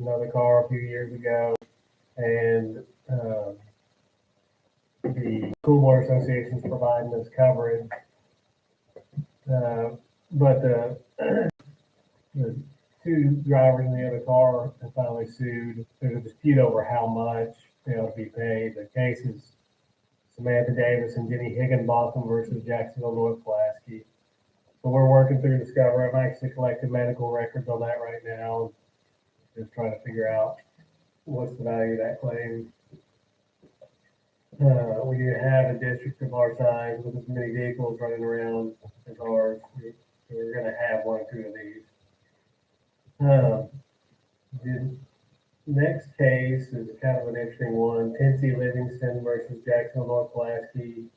another car a few years ago, and the school board association is providing us coverage. But the two drivers in the other car have finally sued. There's a dispute over how much they ought to be paid. The case is Samantha Davis and Jenny Higginbotham versus Jacksonville North Pulaski. So we're working through Discover. I'm actually collecting medical records on that right now, just trying to figure out what's the value of that claim. We do have a district of our size with as many vehicles running around as ours. We're going to have one or two of these. The next case is kind of an interesting one. Tennessee Livingston versus Jacksonville North Pulaski,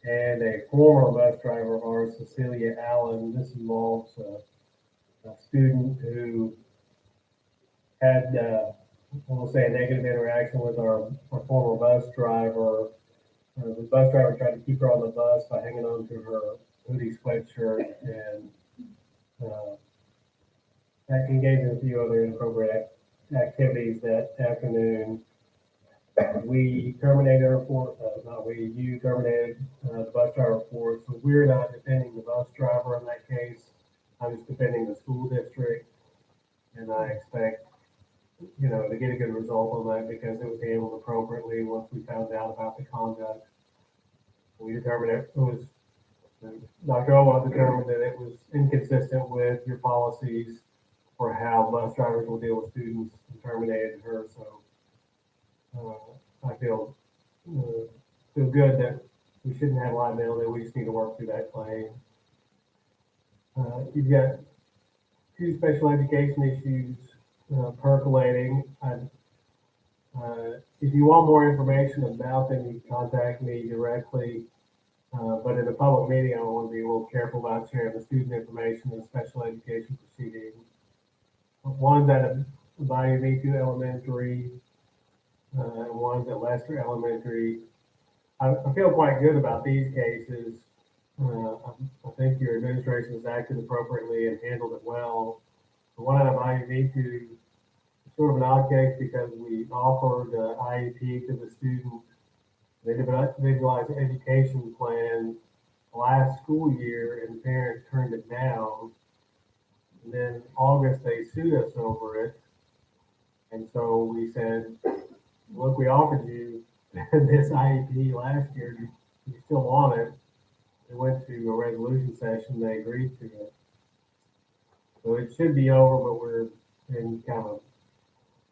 and a former bus driver of ours, Cecilia Allen. This involves a student who had, we'll say, a negative interaction with our former bus driver. The bus driver tried to keep her on the bus by hanging on to her hoodie sweatshirt, and that engaged in a few other inappropriate activities that afternoon. We terminated her for, you terminated the bus driver for it. So we're not defending the bus driver in that case. I'm just defending the school district, and I expect, to get a good result on that because it was handled appropriately once we found out about the conduct. We determined it was, Dr. Owa determined that it was inconsistent with your policies for how bus drivers will deal with students, and terminated her. So I feel good that we shouldn't have liability. We just need to work through that claim. You've got two special education issues percolating. If you want more information about them, you can contact me directly. But in a public meeting, I want to be a little careful about sharing the student information in special education proceedings. One's at Bayou V2 Elementary, and one's at Lester Elementary. I feel quite good about these cases. I think your administration has acted appropriately and handled it well. The one out of Bayou V2 is sort of an odd case because we offered IEP to the student. They individualized education plan last school year, and the parent turned it down. And then August, they sued us over it. And so we said, look, we offered you this IEP last year. Do you still want it? They went to a resolution session. They agreed to it. So it should be over, but we're in kind of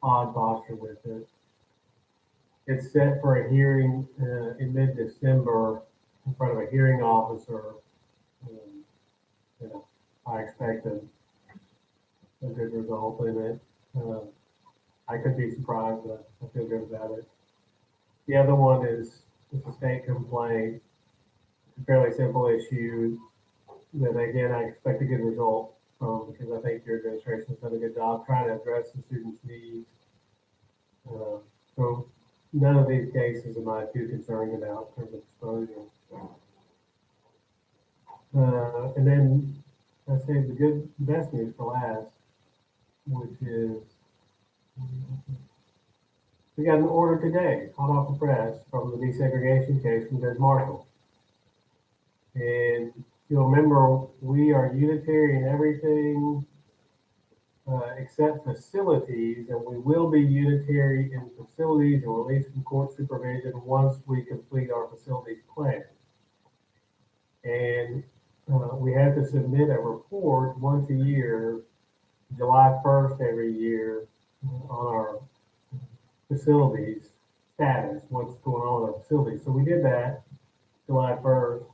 odd posture with it. It's set for a hearing in mid-December in front of a hearing officer. I expect a good result in it. I could be surprised, but I feel good about it. The other one is a state complaint. It's a fairly simple issue that, again, I expect a good result from because I think your administration has done a good job trying to address the students' needs. So none of these cases am I too concerned about in terms of exposure. And then I saved the best news for last, which is we got an order today, hot off the press, from the desegregation case from Judge Marshall. And you'll remember we are unitary in everything except facilities, and we will be unitary in facilities and released from court supervision once we complete our facilities plan. And we have to submit a report once a year, July 1st every year, on our facilities status, what's going on in our facilities. So we did that July 1st.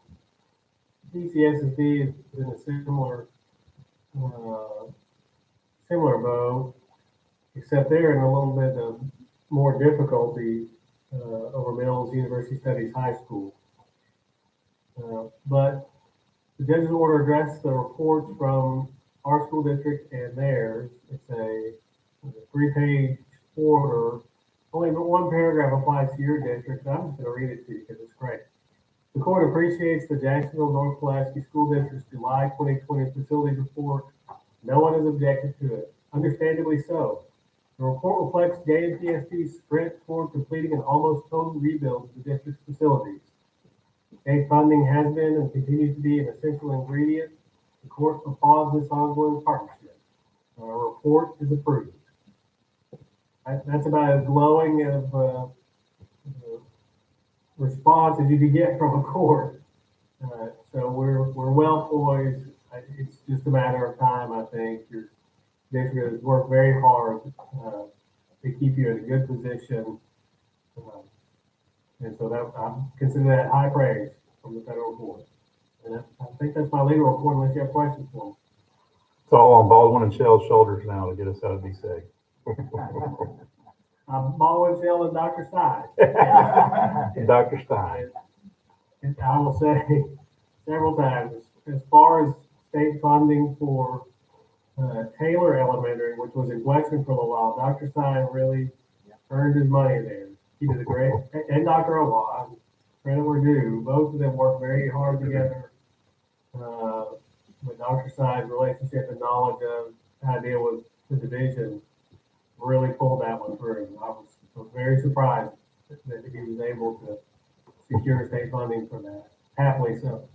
JNPSD is in a similar boat, except they're in a little bit of more difficulty over Mills University Studies High School. But the judge's order addressed the reports from our school district and theirs. It's a 3-page order. Only one paragraph applies to your district. I'm just going to read it to you because it's great. The court appreciates the Jacksonville North Pulaski School District's July 2020 facilities report. No one has objected to it. Understandably so. The report reflects JNPSD's sprint toward completing an almost total rebuild of the district's facilities. State funding has been and continues to be an essential ingredient. The court applauds this ongoing partnership. Our report is approved. That's about as glowing of response as you could get from a court. So we're well poised. It's just a matter of time, I think. Your district has worked very hard to keep you in a good position. And so that I consider that high praise from the federal court. And I think that's my legal report unless you have questions for me. It's all on Baldwin and Shell's shoulders now to get us out of DC. Baldwin, Shell, and Dr. Stein. Dr. Stein. And I will say several times, as far as state funding for Taylor Elementary, which was in Western for a little while, Dr. Stein really earned his money there. He did a great, and Dr. Owa, credit were due. Both of them worked very hard together. With Dr. Stein's relationship and knowledge of how to deal with the division really pulled that one through. I was very surprised that he was able to secure state funding for that. Happily so.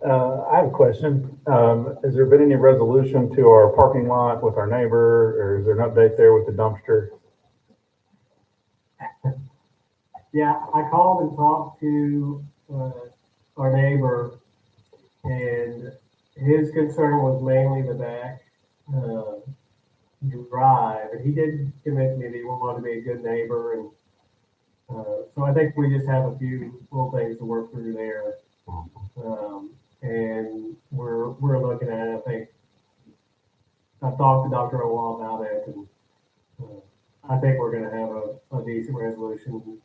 I have a question. Has there been any resolution to our parking lot with our neighbor, or is there an update there with the dumpster? Yeah, I called and talked to our neighbor, and his concern was mainly the back drive. And he did convince me that he wanted to be a good neighbor, and so I think we just have a few little things to work through there. And we're looking at it. I think I talked to Dr. Owa about it, and I think we're going to have a decent resolution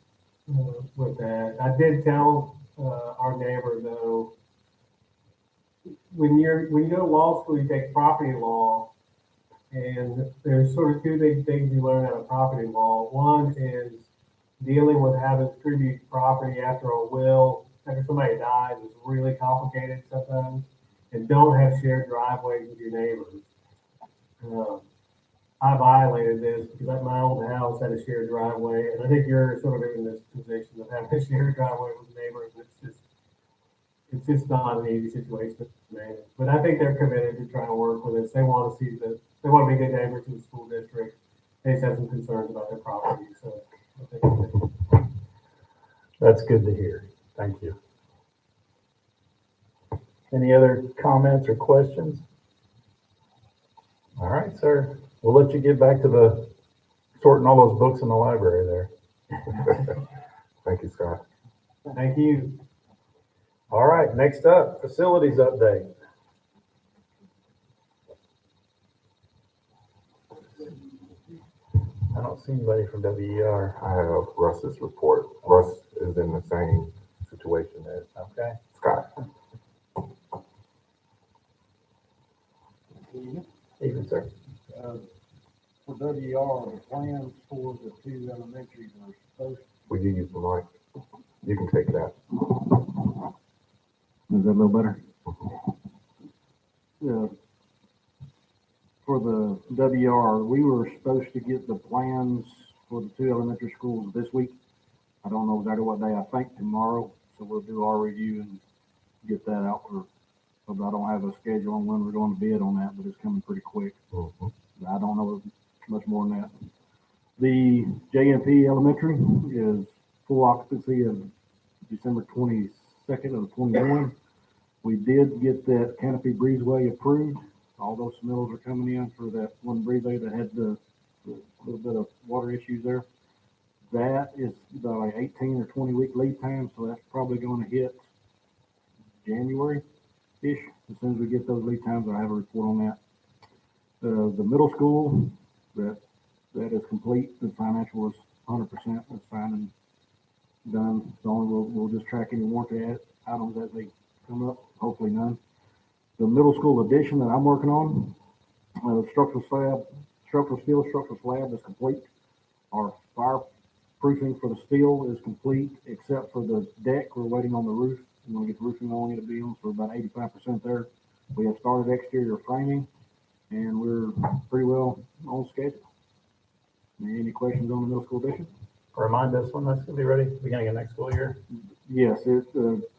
with that. I did tell our neighbor though, when you go to law school, you take property law, and there's sort of two big things you learn out of property law. One is dealing with how to distribute property after a will. After somebody dies, is really complicated sometimes, and don't have shared driveways with your neighbors. I violated this because my old house had a shared driveway, and I think you're sort of in this position of having a shared driveway with neighbors. It's just not an easy situation to manage. But I think they're committed to trying to work with us. They want to see they want to be good neighbors to the school district. They just have some concerns about their property. So I think That's good to hear. Thank you. Any other comments or questions? All right, sir. We'll let you get back to the sorting all those books in the library there. Thank you, Scott. thank you. All right, next up, facilities update. I don't see anybody from WER. I have Russ's report. Russ is in the same situation as Okay. Scott. Evening, sir. For WR, the plans for the two elementaries are supposed. Will you use the mic? You can take that. Is that a little better? For the WR, we were supposed to get the plans for the two elementary schools this week. I don't know exactly what day. I think tomorrow. So we'll do our review and get that out. But I don't have a schedule on when we're going to bid on that, but it's coming pretty quick. I don't know much more than that. The JNP Elementary is full occupancy of December 22nd of 21. We did get that Canopy Breezeway approved. All those submittals are coming in for that one breezeway that had the little bit of water issues there. That is about like 18 or 20 week lead time, so that's probably going to hit January-ish. As soon as we get those lead times, I'll have a report on that. The middle school, that is complete. The financial is 100%. That's fine and done. So we'll just track any warranty items as they come up. Hopefully none. The middle school addition that I'm working on, structural steel structural slab is complete. Our fireproofing for the steel is complete, except for the deck. We're waiting on the roof. We're going to get the roofing on it to be on, so we're about 85% there. We have started exterior framing. and we're pretty well on schedule. Any questions on the middle school addition? Remind us when that's gonna be ready, beginning of next school year? Yes,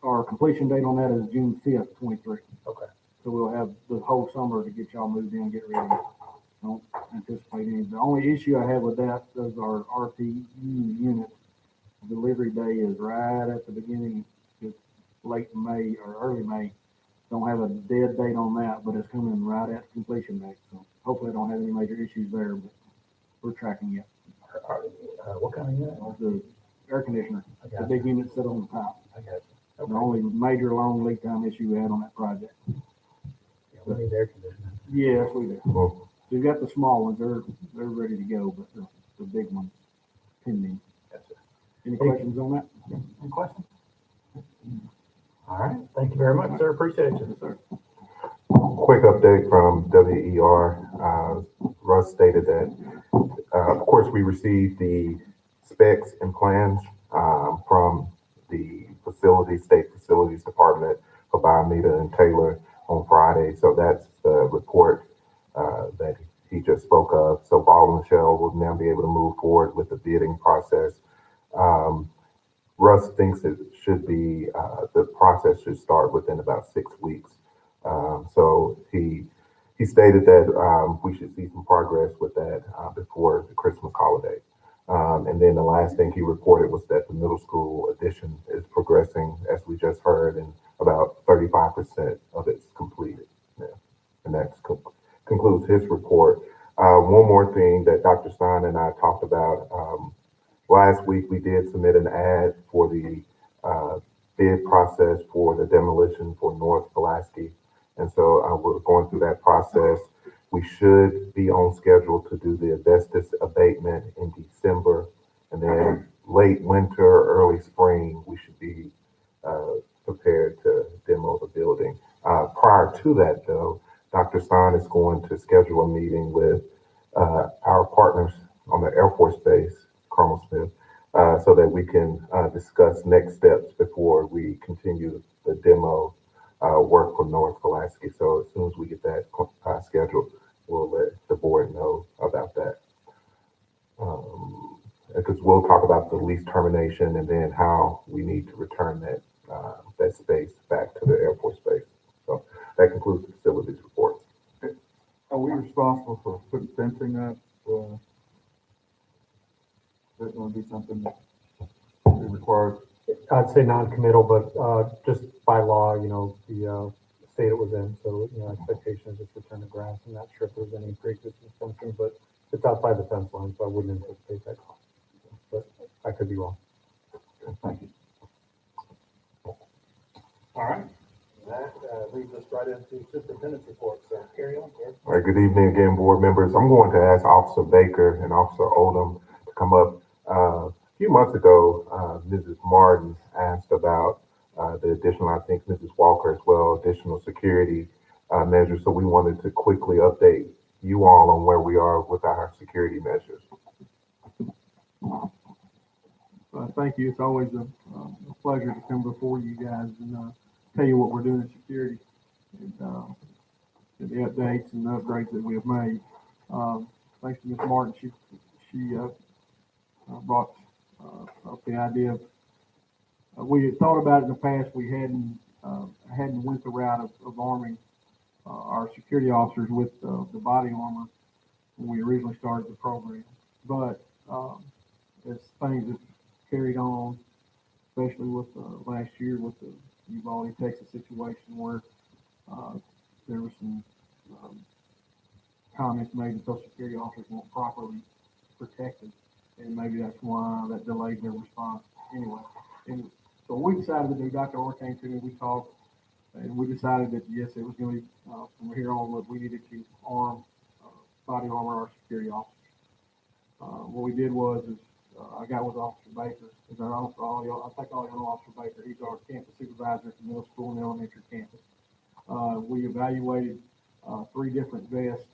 our completion date on that is June 5th, 23. Okay. So we'll have the whole summer to get y'all moved in, get ready. Don't anticipate any. The only issue I have with that is our RTU unit. Delivery day is right at the beginning, just late May or early May. Don't have a dead date on that, but it's coming right at completion date. So hopefully I don't have any major issues there, but we're tracking it. What kind of unit? The air conditioner, I the got big you. unit sit on the top. I got you. The Okay. only major long lead time issue we had on that project. Yeah, we need air conditioning. Yes, we do. Well, We've got the small ones, they're ready to go, but the big ones pending. Gotcha. Any questions on that? Any questions? All right, thank you very much, sir, appreciate you. Yes, sir. quick update from WER. Russ stated that, of course, we received the specs and plans from the state facilities department for Biomeda and Taylor on Friday. So that's the report that he just spoke of. So Ball and Shell will now be able to move forward with the bidding process. Russ thinks it should be, the process should start within about 6 weeks. So he stated that we should see some progress with that before the Christmas holiday. And then the last thing he reported was that the middle school addition is progressing, as we just heard, and about 35% of it's completed. Yeah. And that concludes his report. One more thing that Dr. Stein and I talked about. Last week, we did submit an ad for the bid process for the demolition for North Pulaski. And so we're going through that process. We should be on schedule to do the asbestos abatement in December. And then late winter, early spring, we should be prepared to demo the building. Prior to that, though, Dr. Stein is going to schedule a meeting with our partners on the Air Force Base, Colonel Smith, so that we can discuss next steps before we continue the demo work for North Pulaski. So as soon as we get that scheduled, we'll let the board know about that. Because we'll talk about the lease termination and then how we need to return that that space back to the Air Force Base. So that concludes the facilities report. Are we responsible for putting fencing up? Is that gonna be something that we require? I'd say non-committal, but just by law, the state it was in, so, expectation is just return to grass. I'm not sure if there's any pre-existing fencing, but it's outside the fence line, so I wouldn't anticipate that cost. But I could be wrong. Thank you. All right. That leads us right into superintendent's report, so carry on, sir. All right, good evening again, board members. I'm going to ask Officer Baker and Officer Odom to come up. A few months ago, Mrs. Martin asked about the additional, I think Mrs. Walker as well, additional security measures. So we wanted to quickly update you all on where we are with our security measures. Thank you. It's always a pleasure to come before you guys and tell you what we're doing in security and the updates and the upgrades that we have made. Thanks to Ms. Martin, she brought up the idea of we had thought about it in the past. We hadn't went the route of arming our security officers with the body armor when we originally started the program. But as things have carried on, especially with last year with the Uvalde, Texas situation where there were some comments made that those security officers weren't properly protected, and maybe that's why that delayed their response anyway. And so we decided to do, Dr. Orr came to me, we talked, and we decided that yes, it was going to be from here on that we needed to arm, body armor our security officers. What we did was I got with Officer Baker, because I think all y'all know Officer Baker. He's our campus supervisor for middle school and elementary campus. We evaluated 3 different vests,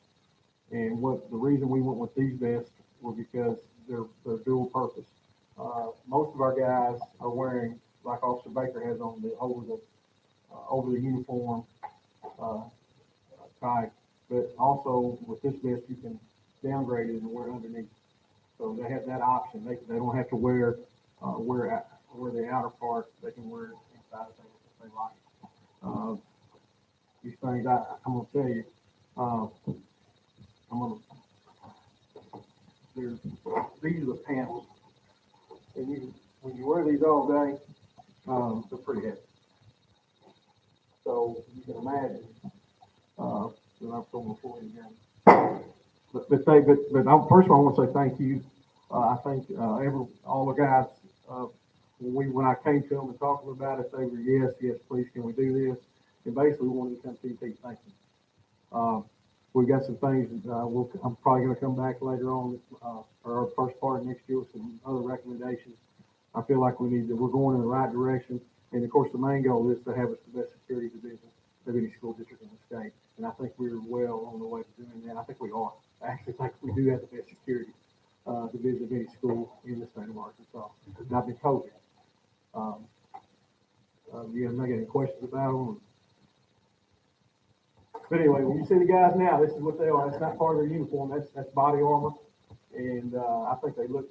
and the reason we went with these vests were because they're dual purpose. Most of our guys are wearing, like Officer Baker has on, over the uniform type but also with this vest, you can downgrade it and wear it underneath. So they have that option. They don't have to wear the outer part. They can wear it inside if they like. These things, I'm gonna tell you, these are the panels. And when you wear these all day, they're pretty heavy. So you can imagine, that I'm throwing for you again. But first of all, I want to say thank you. I think, all the guys, when I came to them and talked to them about it, they were, yes, please, can we do this? And basically, we wanted to come to you, thank you. We've got some things, I'm probably gonna come back later on, or first part of next year with some other recommendations. I feel like we're going in the right direction. And of course, the main goal is to have us the best security division of any school district in the state. And I think we're well on the way to doing that. I think we are. I actually think we do have the best security division of any school in the state of Arkansas. And I've been told it. You guys not got any questions about them? But anyway, when you see the guys now, this is what they are. That's not part of their uniform. That's body armor, and I think they look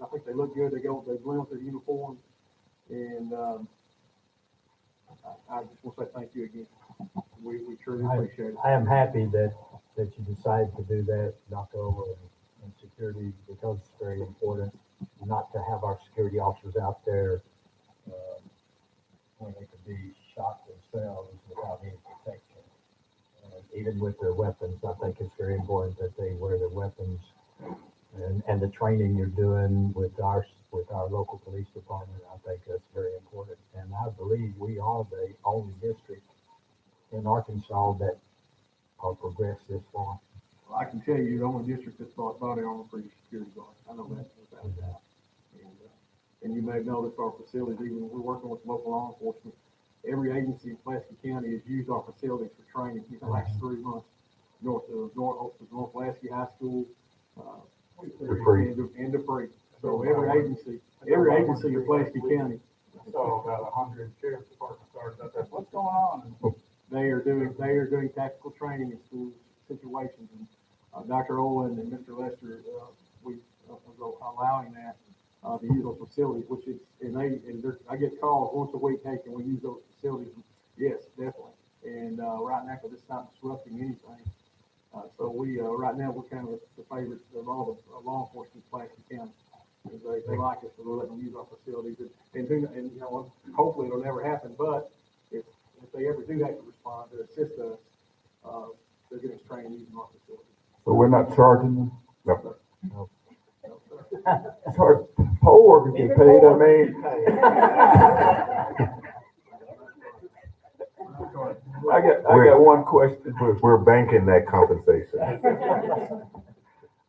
good. They blend with their uniform, and I just want to say thank you again. We truly appreciate it. I am happy that you decided to do that, Dr. Ola, and security, because it's very important not to have our security officers out there when they could be shot themselves without any protection. Even with their weapons, I think it's very important that they wear their weapons. And the training you're doing with our local police department, I think that's very important. And I believe we are the only district in Arkansas that are progressed this far. Well, I can tell you, the only district that's bought body armor for your security guard. I know that without a doubt. And you may have noticed our facilities, even when we're working with local law enforcement, every agency in Pulaski County has used our facilities for training in the last 3 months. North Pulaski High School, and Dupree. So every agency in Pulaski County. So about 100 sheriff's departments are, what's going on? They are doing tactical training in school situations, and Dr. Olin and Mr. Lester, we are allowing that to use those facilities, which is, I get calls once a week, hey, can we use those facilities? Yes, definitely. And right now, because it's not disrupting anything, so we right now we're kind of the favorites of all the law enforcement in Pulaski County. They like us, so we're letting them use our facilities, and you know, hopefully it'll never happen. But if they ever do have to respond to assist us, they're getting trained using our facilities. So we're not charging them? No. No, It's hard. Poll worker get paid, I mean. I got one question. We're banking that compensation.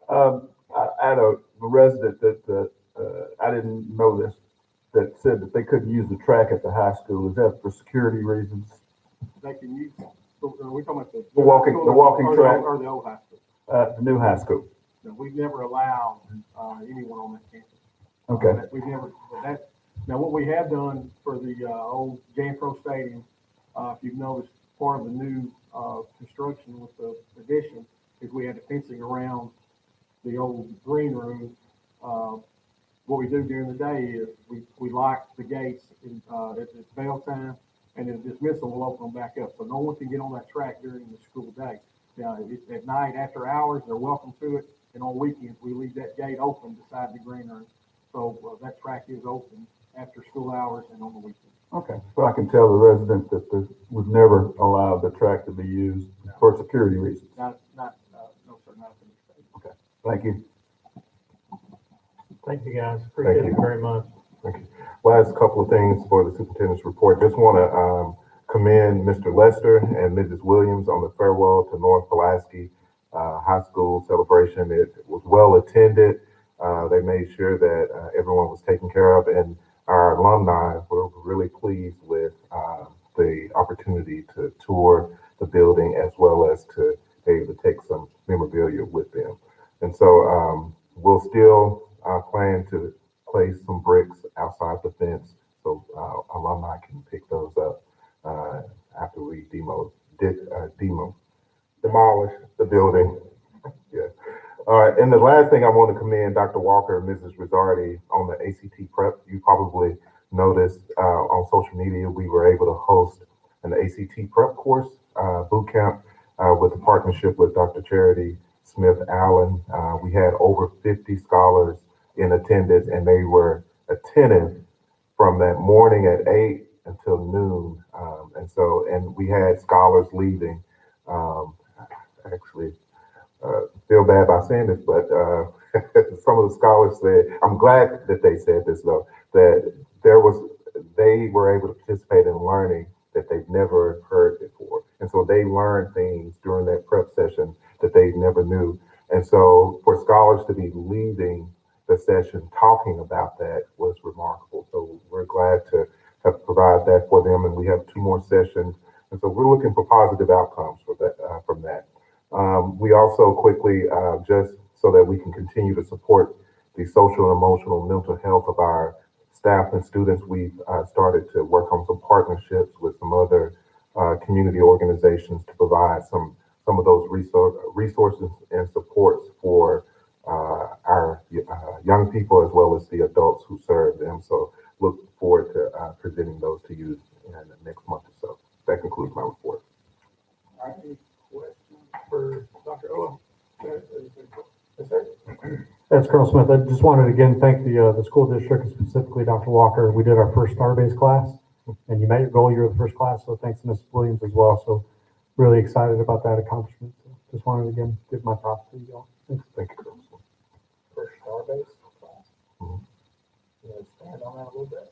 I had a resident that I didn't know this, that said that they couldn't use the track at the high school. Is that for security reasons? they can use. Are we talking about the walking track or the old high school? The new high school? No, we've never allowed anyone on that campus. Okay. We've never that. Now, what we have done for the old JNPSD Stadium, if you've noticed, part of the new construction with the addition is we had the fencing around the old green room. What we do during the day is we lock the gates at the bell time, and then dismissal will open them back up. So no one can get on that track during the school day. Now, at night, after hours, they're welcome to it, and on weekends, we leave that gate open beside the green room. So that track is open after school hours and on the weekends. Okay. So I can tell the residents that we've never allowed the track to be used for security reasons. No, sir, not in the state. Okay. Thank you. Thank you, guys. Appreciate Thank it you. very much. Thank you. Last couple of things for the superintendent's report. Just want to commend Mr. Lester and Mrs. Williams on the farewell to North Pulaski High School celebration. It was well attended. They made sure that everyone was taken care of, and our alumni were really pleased with the opportunity to tour the building as well as to be able to take some memorabilia with them. And so we'll still plan to place some bricks outside the fence so alumni can pick those up after we demo demolish the building. Yeah. All right, and the last thing I want to commend Dr. Walker and Mrs. Rizzardi on the ACT prep. You probably noticed on social media we were able to host an ACT prep course boot camp with a partnership with Dr. Charity Smith Allen. We had over 50 scholars in attendance, and they were attentive from that morning at 8 until noon. And we had scholars leaving. Actually, feel bad about saying this, but some of the scholars said, I'm glad that they said this though, that they were able to participate in learning that they've never heard before. And so they learned things during that prep session that they never knew. And so for scholars to be leaving the session talking about that was remarkable. So we're glad to have provided that for them. And we have 2 more sessions. And so we're looking for positive outcomes for that, from that. We also quickly, just so that we can continue to support the social and emotional and mental health of our staff and students, we've started to work on some partnerships with some other community organizations to provide some of those resources and supports for our young people as well as the adults who serve them. So look forward to presenting those to you in the next month or so. That concludes my report. All right, any questions for Dr. Owen? Yes, sir. That's Colonel Smith. I just wanted to again thank the school district and specifically Dr. Walker. We did our first star-based class, and you met your goal. You were the first class, so thanks to Ms. Williams as well. So really excited about that accomplishment. So just wanted to again give my props to you all. Thanks. Thank you, Colonel. First star-based class. Mhm. You want to expand on that a little bit?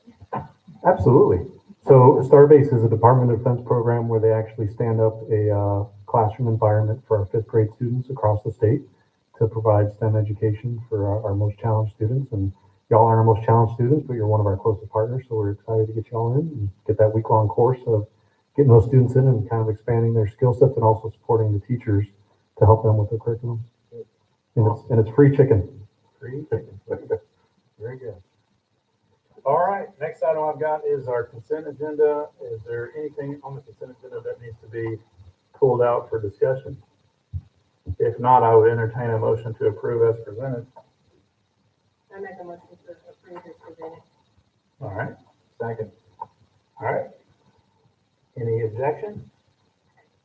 Absolutely. So Starbase is a Department of Defense program where they actually stand up a classroom environment for our 5th grade students across the state to provide STEM education for our most challenged students. And y'all aren't our most challenged students, but you're one of our closest partners. So we're excited to get y'all in and get that week-long course of getting those students in and kind of expanding their skill sets and also supporting the teachers to help them with their curriculum. And it's free chicken. Free chicken. Very good. All right, next item I've got is our consent agenda. Is there anything on the consent agenda that needs to be pulled out for discussion? If not, I would entertain a motion to approve as presented. I make a motion to approve as presented. All right, second. All right. Any objection?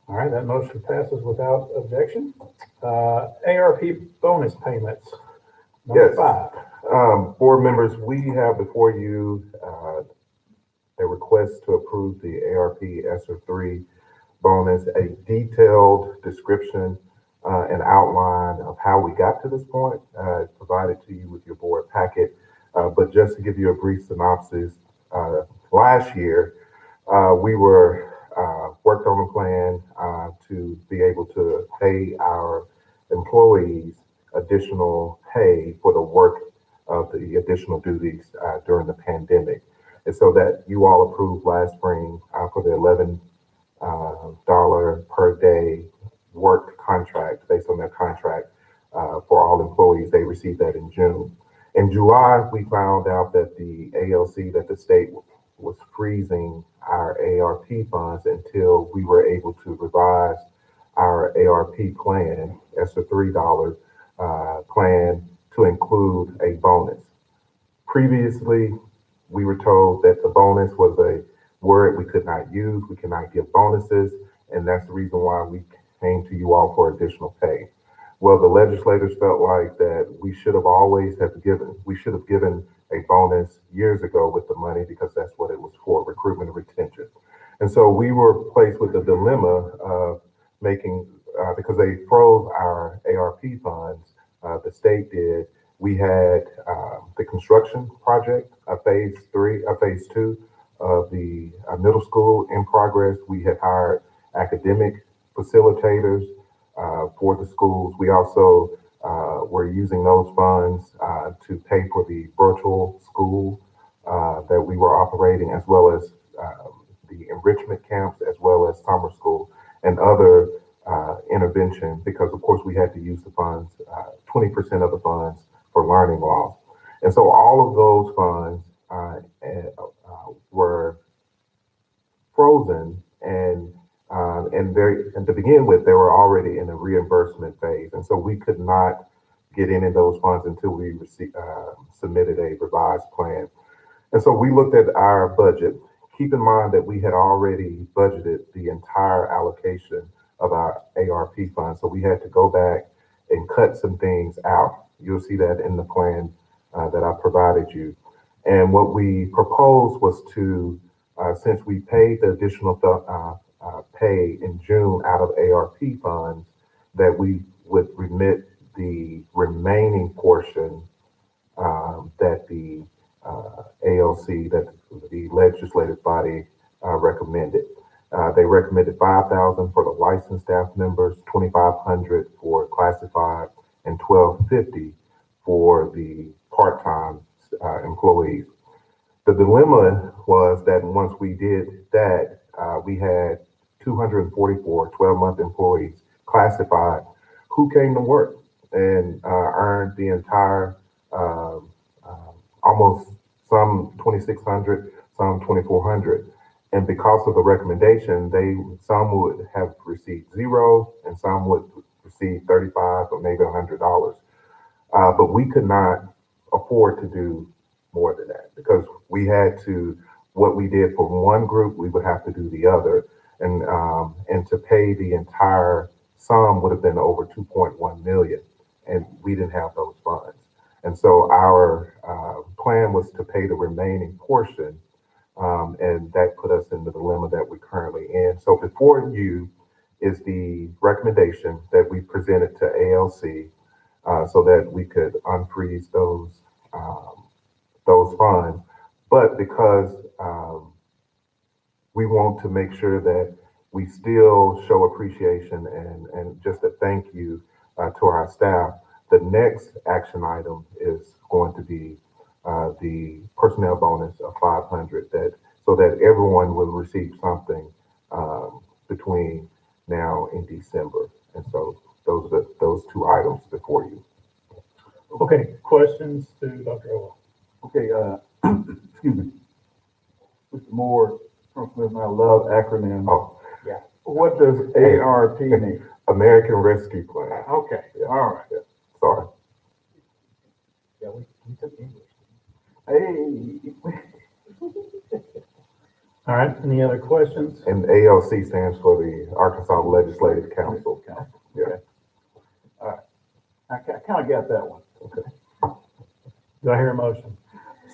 All right, that motion passes without objection. ARP bonus payments. Number Yes. 5. Board members, we have before you a request to approve the ARP ESSER 3 bonus, a detailed description and outline of how we got to this point, provided to you with your board packet. But just to give you a brief synopsis, last year we were worked on a plan to be able to pay our employees additional pay for the work of the additional duties during the pandemic. And so that you all approved last spring for the $11 per day work contract based on their contract for all employees. They received that in June. In July, we found out that the ALC, that the state was freezing our ARP funds until we were able to revise our ARP plan, ESSER $3 plan, to include a bonus. Previously, we were told that the bonus was a word we could not use. We cannot give bonuses, and that's the reason why we came to you all for additional pay. Well, the legislators felt like that we should have given a bonus years ago with the money because that's what it was for, recruitment and retention. And so we were placed with the dilemma of making, because they froze our ARP funds, the state did. We had the construction project, phase 2 of the middle school in progress. We had hired academic facilitators for the schools. We also were using those funds to pay for the virtual school that we were operating, as well as the enrichment camps, as well as summer school and other intervention, because of course we had to use the funds, 20% of the funds for learning loss. And so all of those funds were frozen, and And to begin with, they were already in a reimbursement phase. And so we could not get any of those funds until we submitted a revised plan. And so we looked at our budget. Keep in mind that we had already budgeted the entire allocation of our ARP fund. So we had to go back and cut some things out. You'll see that in the plan that I provided you. And what we proposed was to, since we paid the additional pay in June out of ARP funds, that we would remit the remaining portion that the ALC, that the legislative body recommended. They recommended $5,000 for the licensed staff members, $2,500 for classified, and $1,250 for the part-time employees. The dilemma was that once we did that, we had 244 12-month employees classified who came to work and earned the entire almost some 2,600, some 2,400. And because of the recommendation, some would have received zero and some would receive 35 or maybe $100. But we could not afford to do more than that because we had to, what we did for one group, we would have to do the other. And to pay the entire sum would have been over 2.1 million. And we didn't have those funds. And so our plan was to pay the remaining portion, and that put us in the dilemma that we're currently in. So before you is the recommendation that we presented to ALC so that we could unfreeze those funds. But because we want to make sure that we still show appreciation and just a thank you to our staff, the next action item is going to be the personnel bonus of 500, so that everyone will receive something between now and December. And so those are those two items before you. Okay, questions to Dr. Owen? Okay, excuse me. Mr. Moore, Councilman, I love acronyms. Oh, Yeah. What does ARP mean? American Rescue Plan. Okay, Yeah. all right. Yeah. Sorry. Yeah, we took English. Hey. All right, any other questions? And ALC stands for the Arkansas Legislative Council. Yeah. All right. I kind of got that one. Do I hear a motion?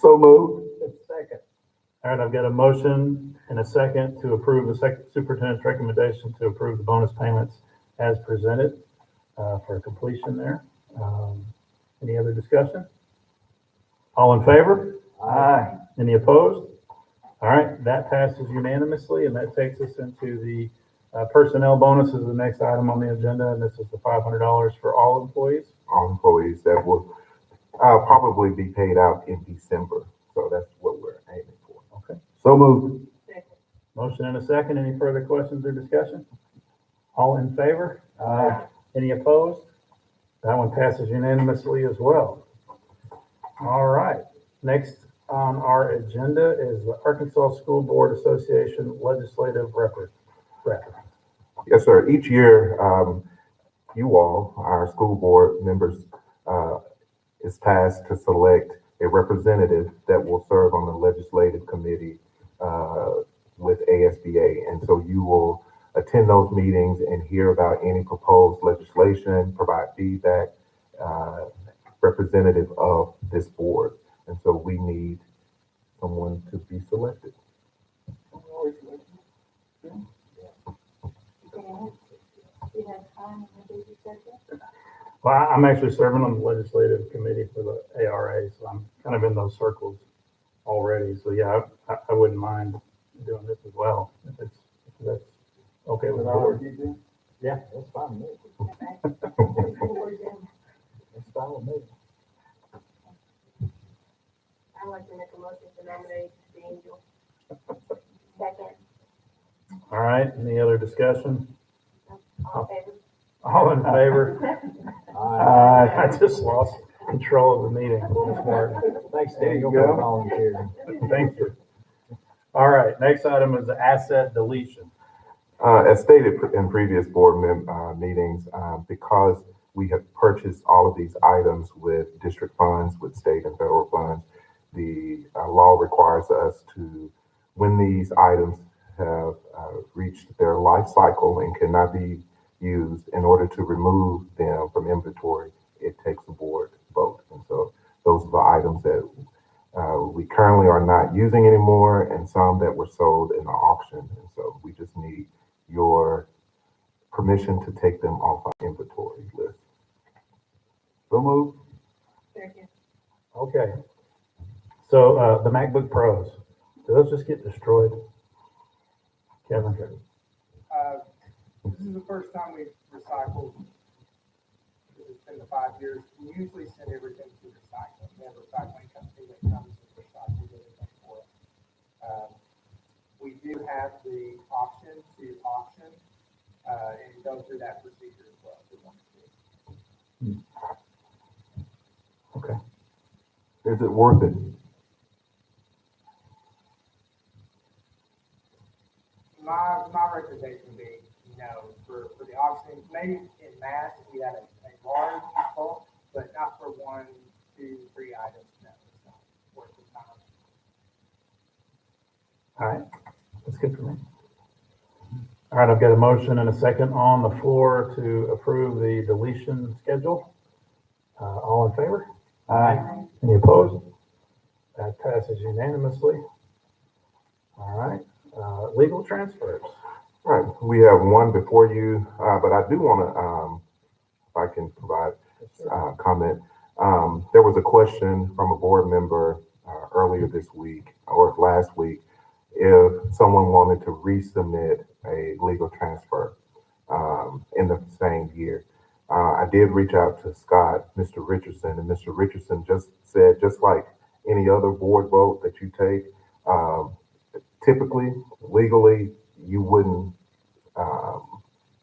So moved. Second. All right, I've got a motion and a second to approve the superintendent's recommendation to approve the bonus payments as presented for completion there. Any other discussion? All in favor? Aye. Any opposed? All right, that passes unanimously, and that takes us into the personnel bonus is the next item on the agenda, and this is the $500 for all employees. All employees that will probably be paid out in December. So that's what we're aiming for. Okay. So moved. Second. Motion and a second. Any further questions or discussion? All in favor? Aye. Any opposed? That one passes unanimously as well. All right. Next on our agenda is the Arkansas School Board Association Legislative Rep. Yes, sir. Each year, you all, our school board members, is tasked to select a representative that will serve on the legislative committee with ASBA. And so you will attend those meetings and hear about any proposed legislation, provide feedback, representative of this board. And so we need someone to be selected. Well, I'm actually serving on the legislative committee for the ARA, so I'm kind of in those circles already. So yeah, I wouldn't mind doing this as well if that's okay with the board. Yeah, that's fine with me. That's fine with me. I'd like to make a motion to nominate the Angel. Second. All right, any other discussion? All in favor? All in favor? Aye. I just lost control of the meeting this morning. Thanks, There Daniel, you for go. volunteering. Thank you. All right, next item is the asset deletion. As stated in previous board meetings, because we have purchased all of these items with district funds, with state and federal funds, the law requires us to, when these items have reached their life cycle and cannot be used, in order to remove them from inventory, it takes a board vote. And so those are the items that we currently are not using anymore, and some that were sold in the auction. And so we just need your permission to take them off our inventory list. So moved. Second. Okay. So, the MacBook Pros, do those just get destroyed? Kevin? This is the first time we've recycled. It's been the 5 years. We usually send everything to recycling. We have a recycling company that comes and recycles everything for us. We do have the option to auction, and go through that procedure as well if we want to. Okay. Is it worth it? My recommendation would be no for the auction. Maybe in mass if we had a large bulk, but not for 1, 2, 3 items. No, it's not worth the time. All right, that's good for me. All right, I've got a motion and a second on the floor to approve the deletion schedule. All in favor? Aye. Any opposed? That passes unanimously. All right, legal transfers. Right, we have one before you, but I do want to, if I can provide comment. There was a question from a board member earlier this week or last week, if someone wanted to resubmit a legal transfer in the same year. I did reach out to Scott, Mr. Richardson, and Mr. Richardson just said, just like any other board vote that you take, typically, legally, you wouldn't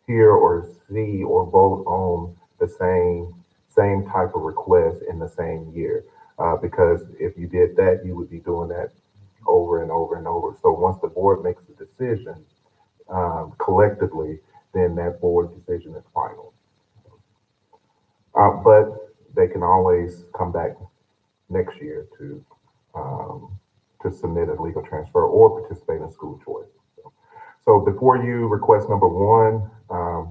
hear or see or vote on the same type of request in the same year. Because if you did that, you would be doing that over and over and over. So once the board makes a decision collectively, then that board decision is final. But they can always come back next year to submit a legal transfer or participate in school choice. So before you, request number one,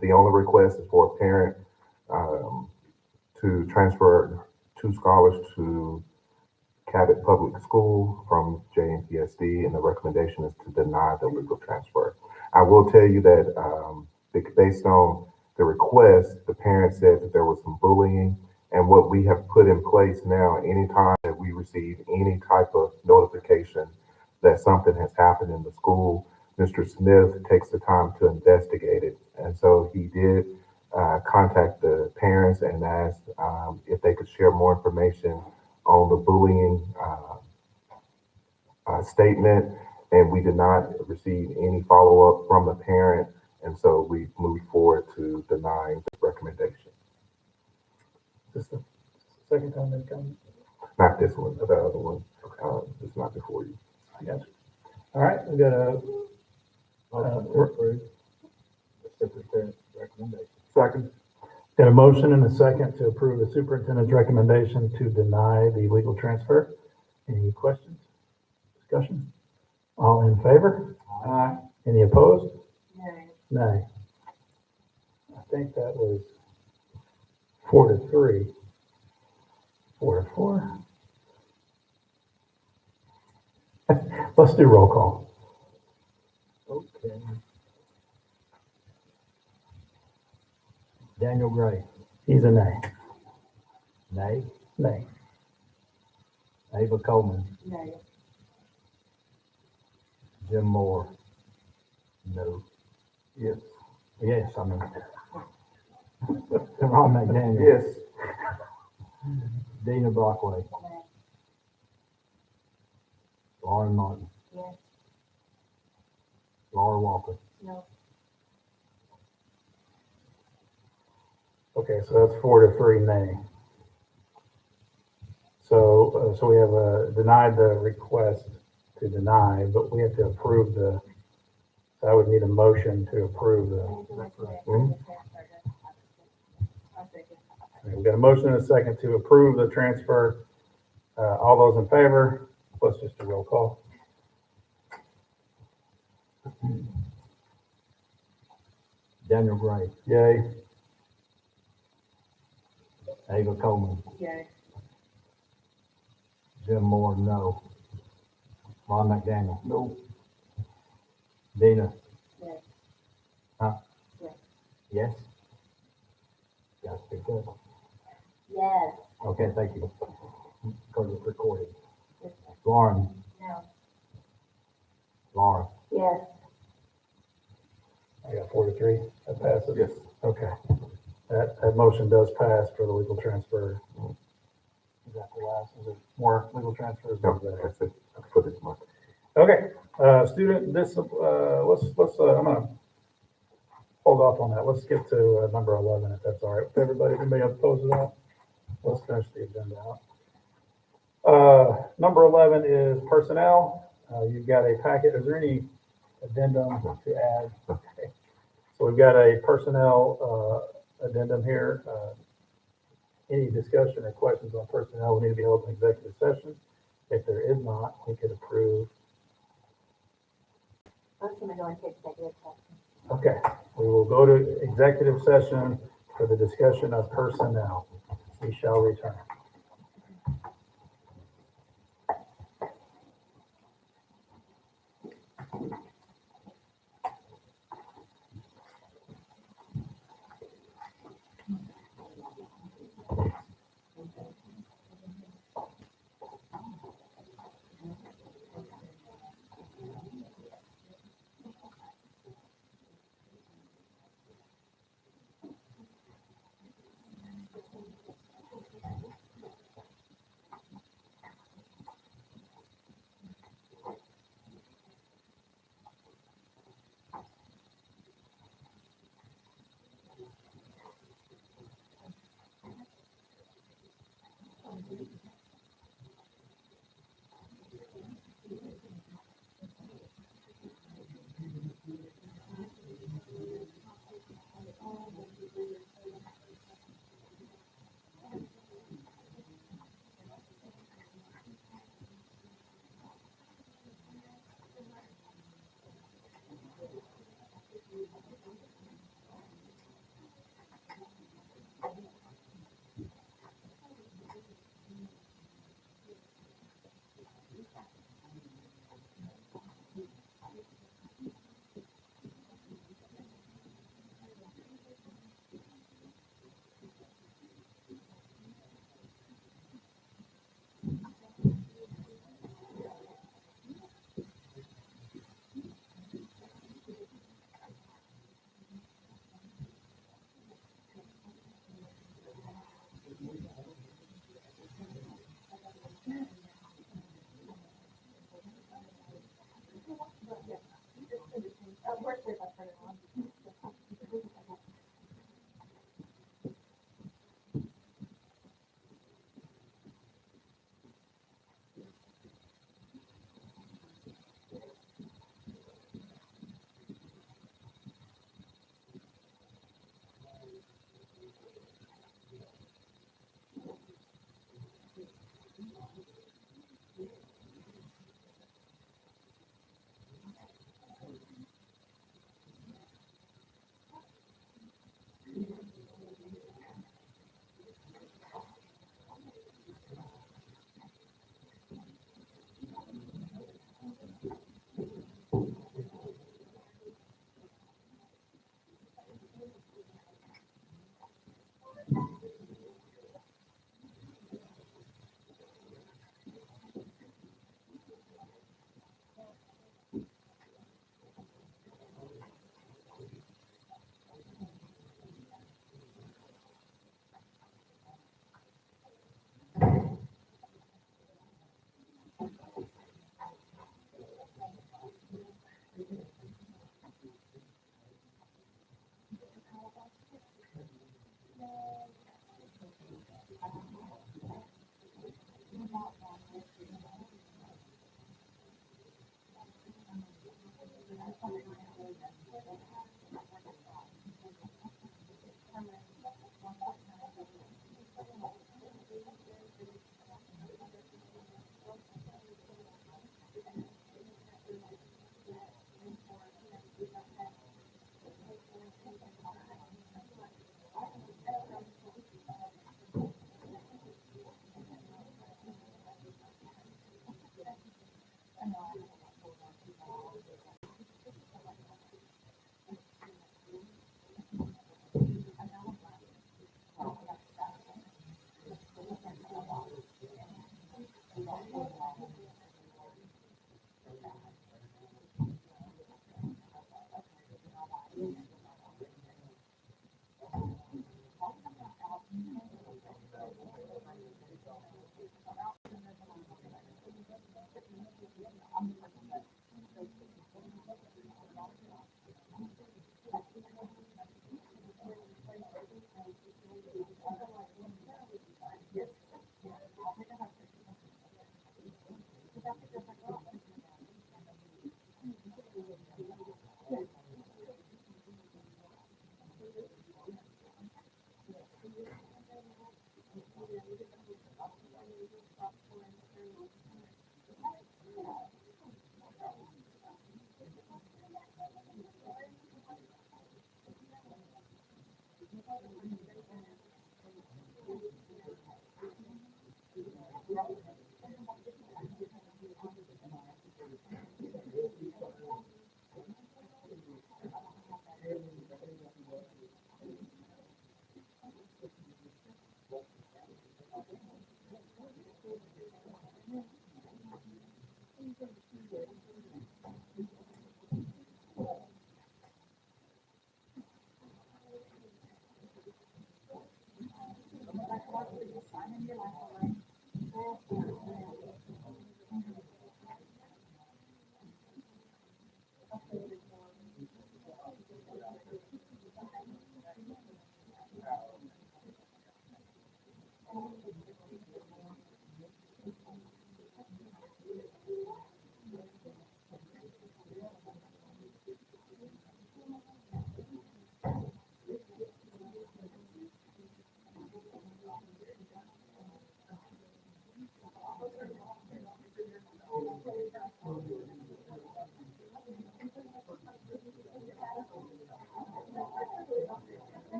the only request is for a parent to transfer 2 scholars to Cabot Public School from JNPSD, and the recommendation is to deny the legal transfer. I will tell you that based on the request, the parent said that there was some bullying, and what we have put in place now, anytime that we receive any type of notification that something has happened in the school, Mr. Smith takes the time to investigate it. And so he did contact the parents and asked if they could share more information on the bullying statement, and we did not receive any follow-up from the parent, and so we moved forward to denying the recommendation. Is this the second time they've come? Not this one, the other one. It's not before you. I got you. All right, we got a, Motion to approve the superintendent's recommendation. Second. got a motion and a second to approve the superintendent's recommendation to deny the legal transfer. Any questions? Discussion? All in favor? Aye. Any opposed? Nay. Nay. I think that was 4-3. 4-4. Let's do roll call. Okay. Daniel Gray, He's a nay. nay. Nay. Ava Coleman, Nay. Jim Moore, no. Yes. Yes, I mean. Ron McDaniel. Yes. Dina Brockway, Nay. Lauren Martin, Yes. Laura Walker, No. Okay, so that's 4-3 nay. So we have denied the request to deny, but we have to approve the I would need a motion to approve the. We've got a motion and a second to approve the transfer. All those in favor, let's just do roll call. Daniel Gray, Yay. Ava Coleman, Yay. Jim Moore, no. Ron McDaniel, No. Dina. Yes. Huh? Yes. Yes? Gotta speak up. Yes. Okay, thank you. Because it's recorded. Lauren, No. Laura, Yes. I got 4-3. That passes. Yes. Okay. That motion does pass for the legal transfer. Is that the last? Is there more legal transfers? No, that's it for this month. Okay, student, let's, I'm gonna hold off on that. Let's get to number 11, if that's all right with everybody. Anybody opposed to that? Let's finish the agenda out. Number 11 is personnel. You've got a packet. Is there any addendum to add? Okay. So we've got a personnel addendum here. Any discussion or questions on personnel will need to be held in executive session. If there is not, we could approve. Motion to go into executive session. Okay, we will go to executive session for the discussion of personnel. We shall return.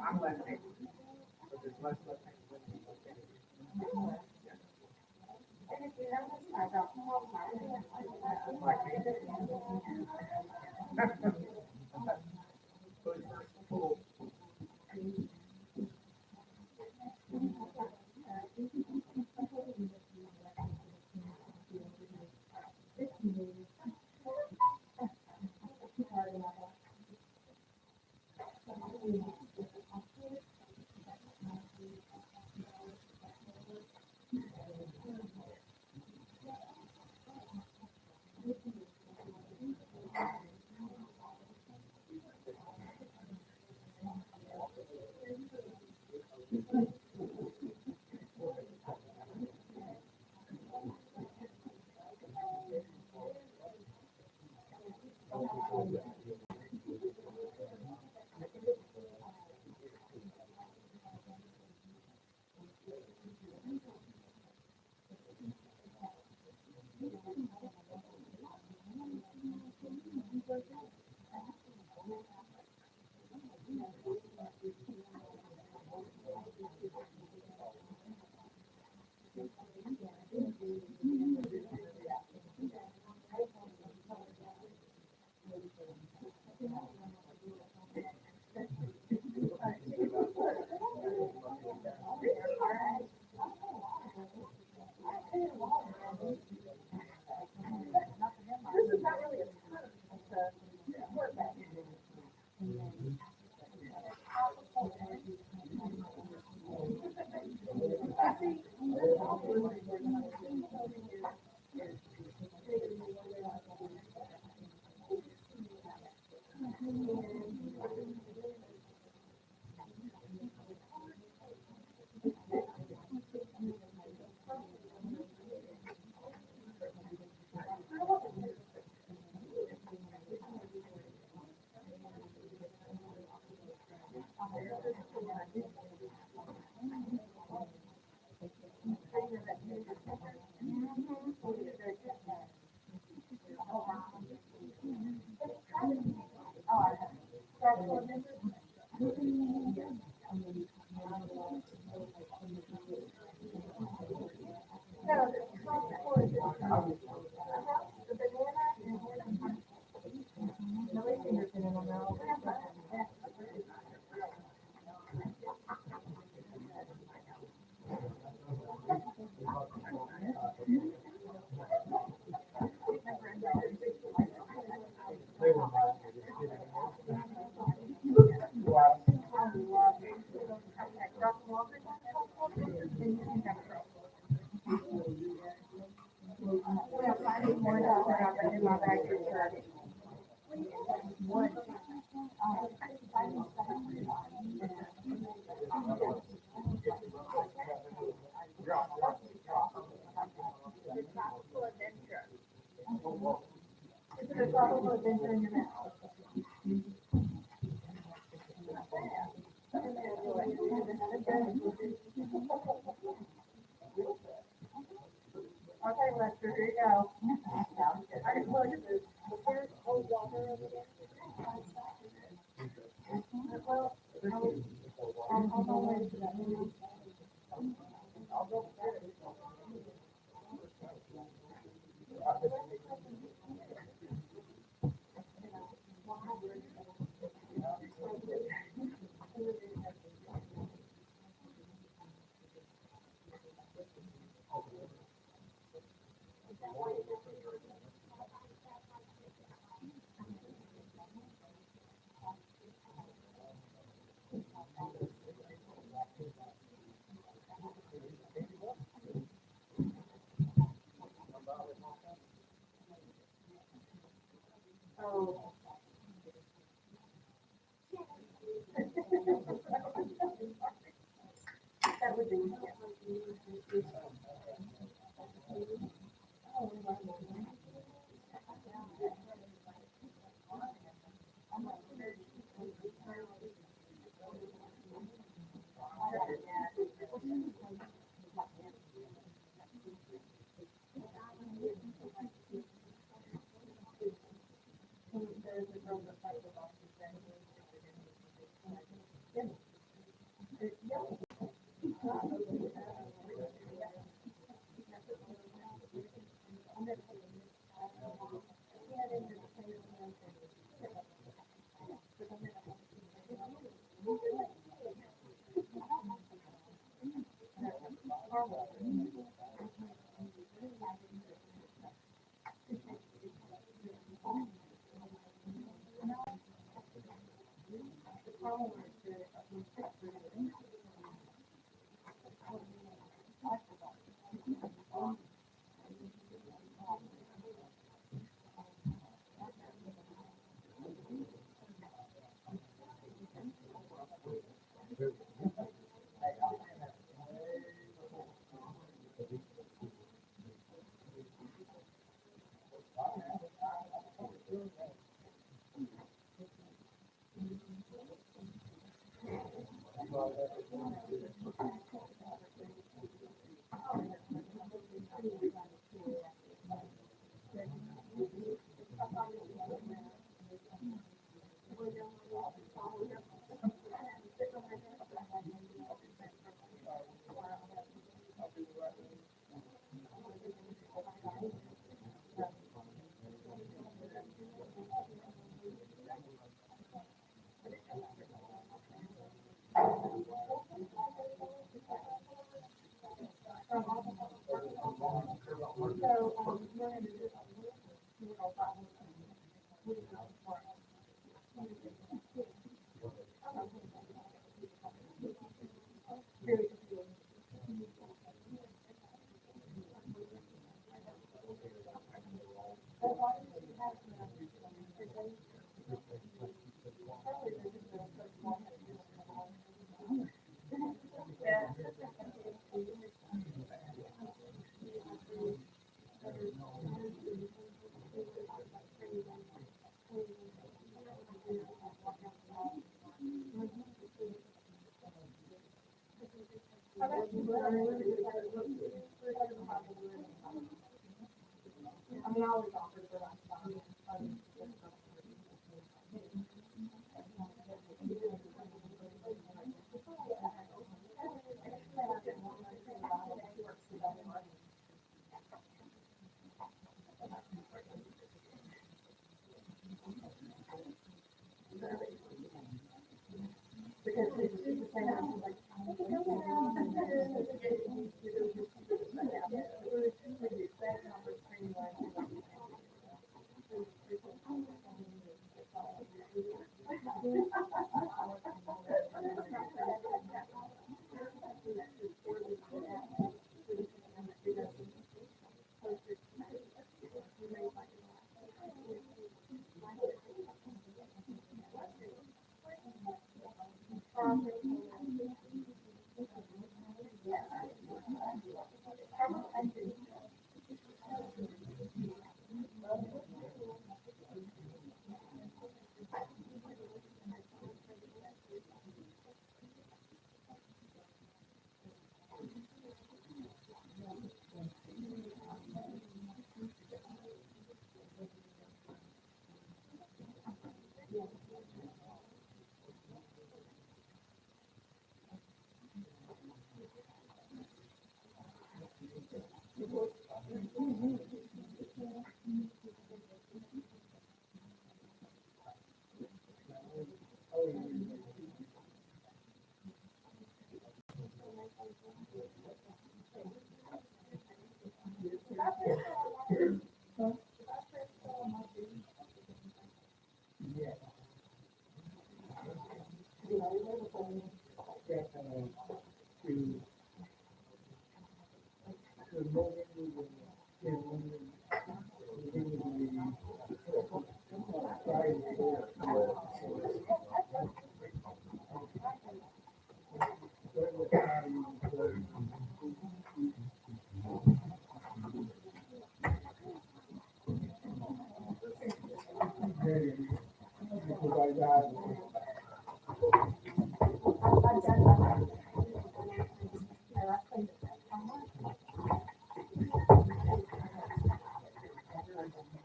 I'm left-handed, but there's less left-handed women than left-handed. Like me. Okay, Lester, here you go. I just look at this. There's old water over there. Well, I'll go wait for that. Oh. That would be. I mean, I always offer for that.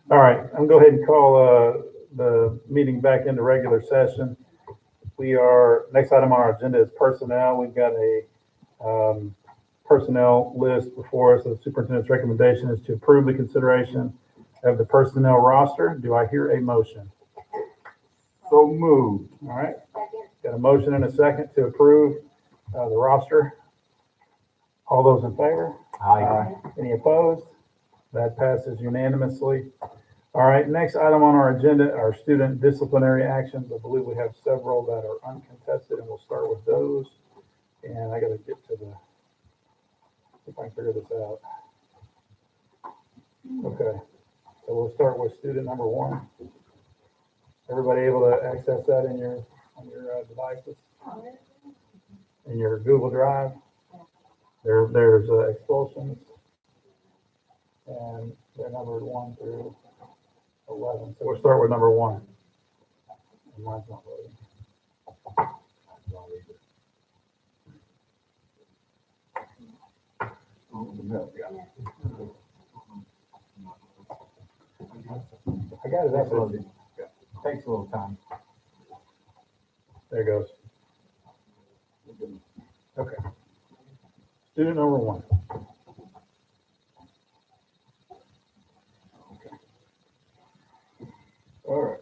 All right, I'm gonna go ahead and call, the meeting back into regular session. Next item on our agenda is personnel. We've got a, personnel list before us. The superintendent's recommendation is to approve the consideration of the personnel roster. Do I hear a motion? So moved. All right, got a motion and a second to approve, the roster. All those in favor? Aye. Any opposed? That passes unanimously. All right, next item on our agenda are student disciplinary actions. I believe we have several that are uncontested, and we'll start with those. And I gotta get to see if I can figure this out. Okay, so we'll start with student number 1. Everybody able to access that on your devices? In your Google Drive? There's expulsions. And they're numbered 1 through 11. So we'll start with number 1. And mine's not loading. I got it uploaded. Takes a little time. There it goes. Okay. Student number 1. All right.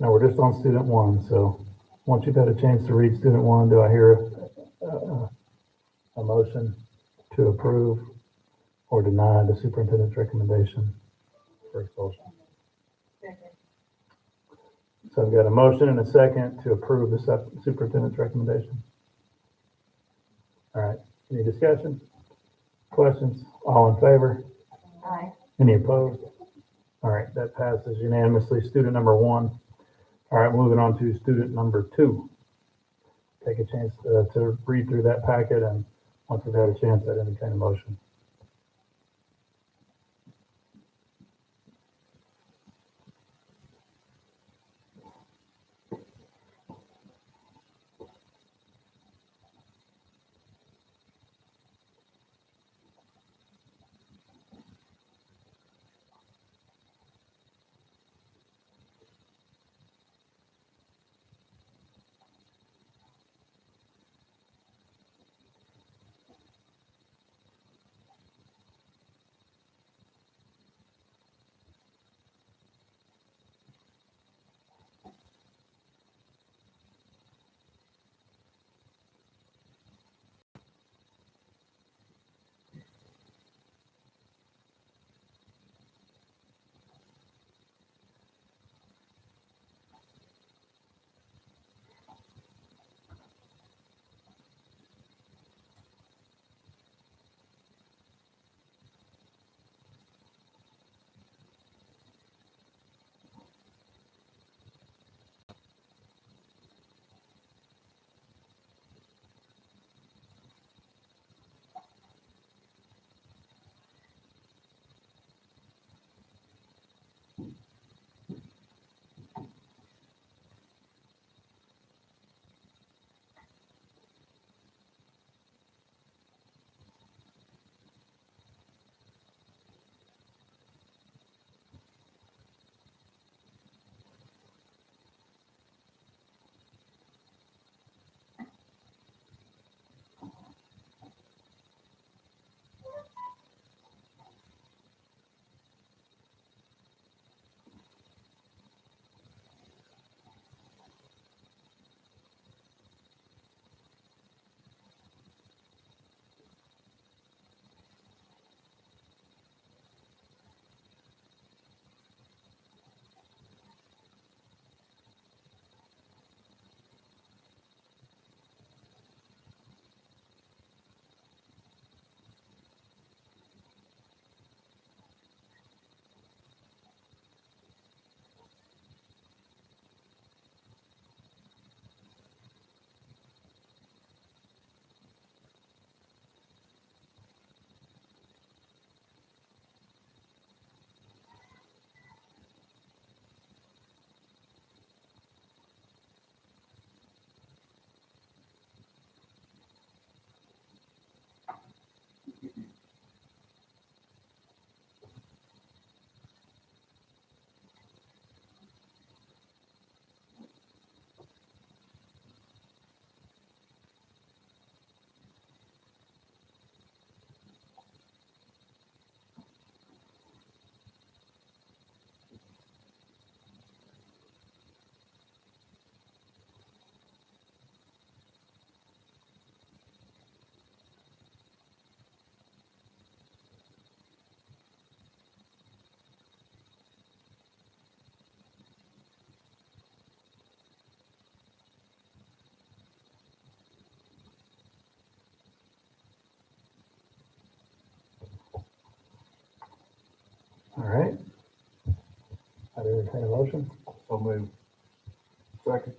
Now, we're just on student one, so once you've had a chance to read student one, do I hear a motion to approve or deny the superintendent's recommendation for expulsion? So I've got a motion and a second to approve the superintendent's recommendation. All right, any discussion? Questions? All in favor? Aye. Any opposed? All right, that passes unanimously. Student number one. All right, moving on to student number two. Take a chance to read through that packet, and once we've had a chance, I'd entertain a motion. All right. I'd entertain a motion. So moved. Second.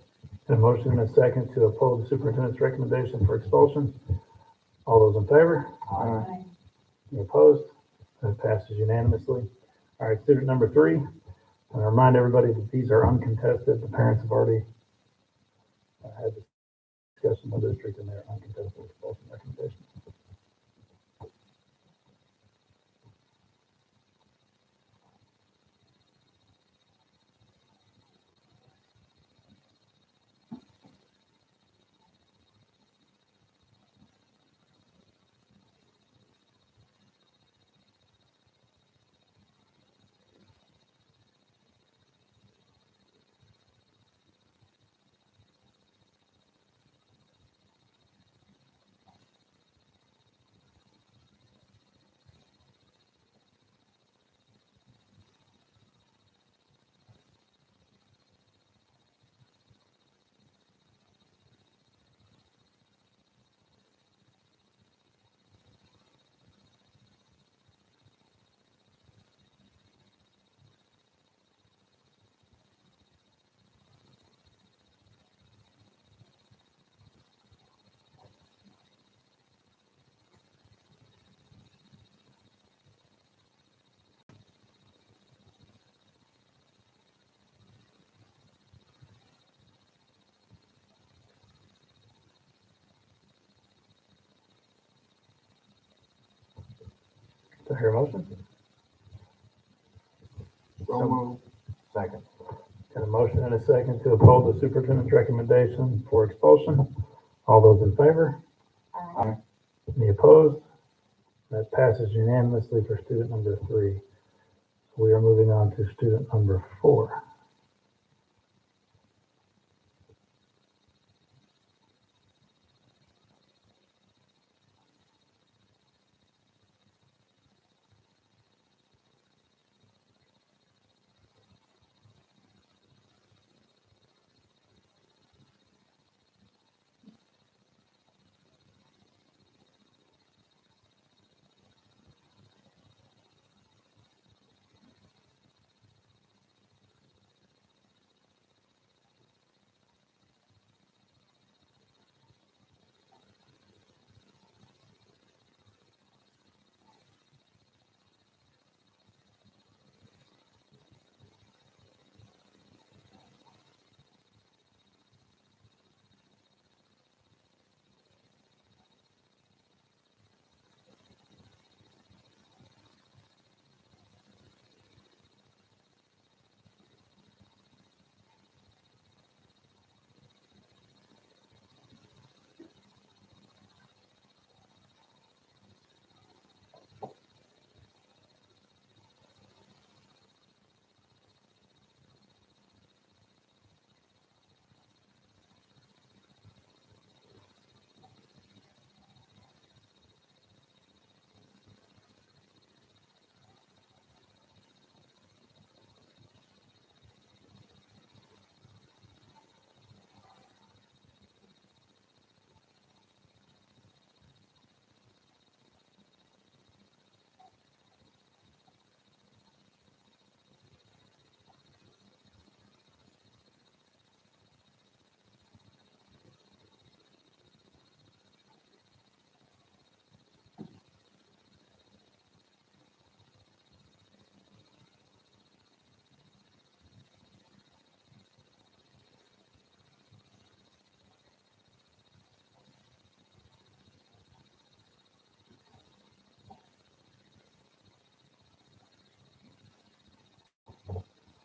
A motion and a second to uphold the superintendent's recommendation for expulsion. All those in favor? Aye. Any opposed? That passes unanimously. All right, student number three. And I remind everybody that these are uncontested. The parents have already had the discussion with the district and their uncontested expulsion recommendation. Do I hear a motion? So moved. Second. Got a motion and a second to uphold the superintendent's recommendation for expulsion. All those in favor? Aye. Any opposed? That passes unanimously for student number 3. We are moving on to student number 4.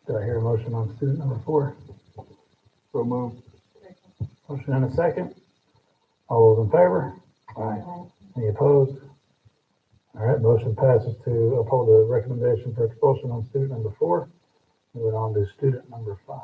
Do I hear a motion on student number 4? So moved. Motion and a second. All those in favor? Aye. Any opposed? All right, motion passes to uphold the recommendation for expulsion on student number 4. Moving on to student number 5.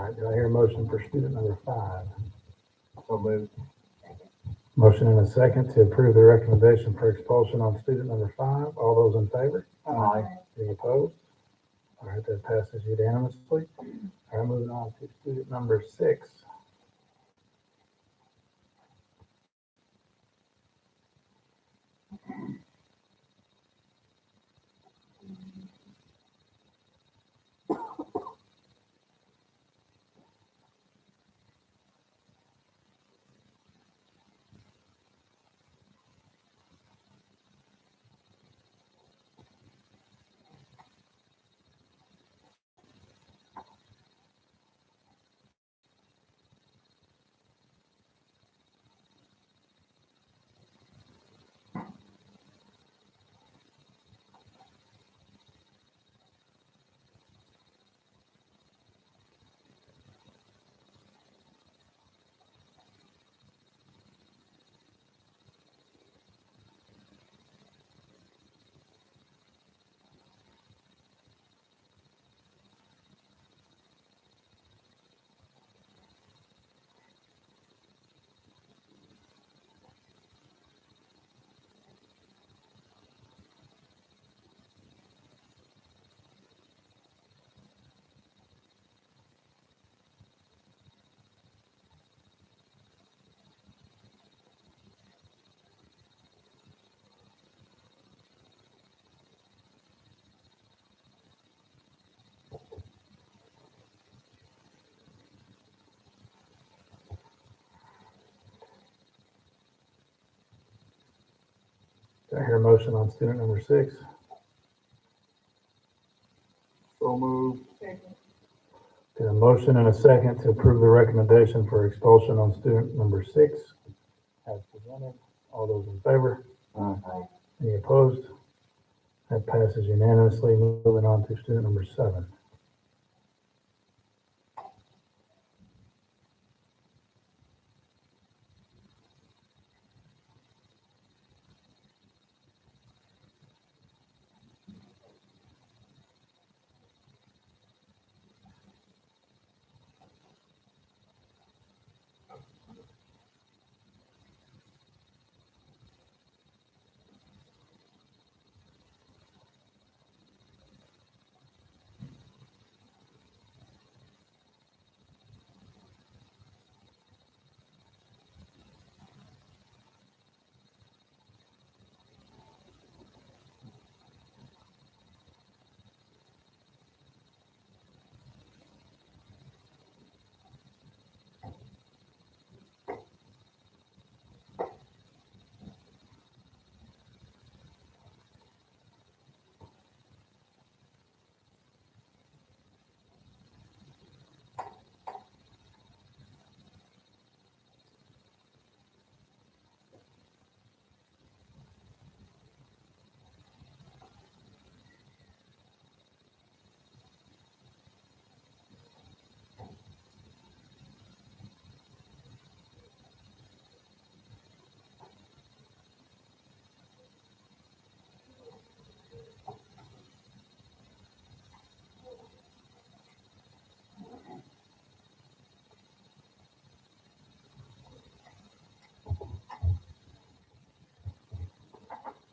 right, do I hear a motion for student number 5? So moved. Motion and a second to approve the recommendation for expulsion on student number 5. All those in favor? Aye. Any opposed? All right, that passes unanimously. All right, moving on to student number 6. Do I hear a motion on student number 6? So moved. Got a motion and a second to approve the recommendation for expulsion on student number 6 as presented. All those in favor? Aye. Any opposed? That passes unanimously. Moving on to student number 7.